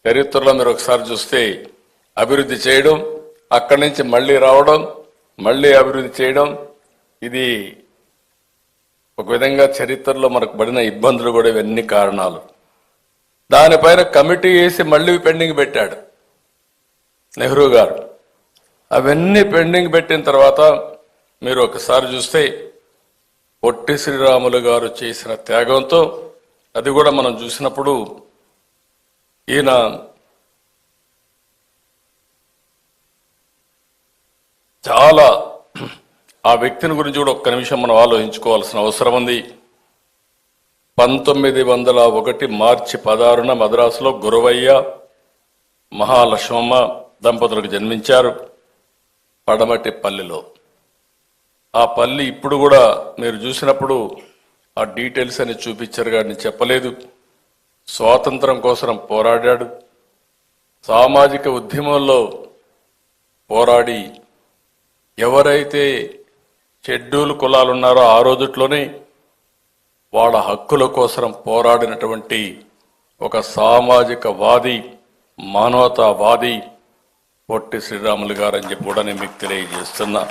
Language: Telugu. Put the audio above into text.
చరిత్రలో మీరు ఒకసారి చూస్తే అభివృద్ధి చేయడం, అక్కడి నుంచి మళ్ళీ రావడం, మళ్ళీ అభివృద్ధి చేయడం, ఇది ఒక విధంగా చరిత్రలో మనకు పడిన ఇబ్బందులు కూడా ఇవన్నీ కారణాలు. దానిపైన కమిటీ వేసి మళ్ళీ పెండింగ్ పెట్టాడు నెహ్రూ గారు. అవన్నీ పెండింగ్ పెట్టిన తర్వాత మీరు ఒకసారి చూస్తే పొట్టి శ్రీరాములు గారు చేసిన త్యాగంతో, అది కూడా మనం చూసినప్పుడు ఈయన చాలా ఆ వ్యక్తిని గురించి కూడా ఒక్క నిమిషం మనం ఆలోచించుకోవాల్సిన అవసరం ఉంది. 1901 మార్చి 16న మద్రాసులో గురవయ్య మహాలక్ష్మమ్మ దంపతులకు జన్మించారు పడమటి పల్లిలో. ఆ పల్లి ఇప్పుడు కూడా మీరు చూసినప్పుడు ఆ డీటెయిల్స్ అని చూపించారు కానీ చెప్పలేదు. స్వాతంత్రం కోసం పోరాడాడు, సామాజిక ఉద్యమంలో పోరాడి ఎవరైతే షెడ్యూల్ కులాలు ఉన్నారో ఆ రోజుట్లోనే వాళ్ళ హక్కుల కోసం పోరాడినటువంటి ఒక సామాజిక వాది, మానవతావాది పొట్టి శ్రీరాములు గారు అని చెప్పి కూడా నేను మీకు తెలియజేస్తున్నా.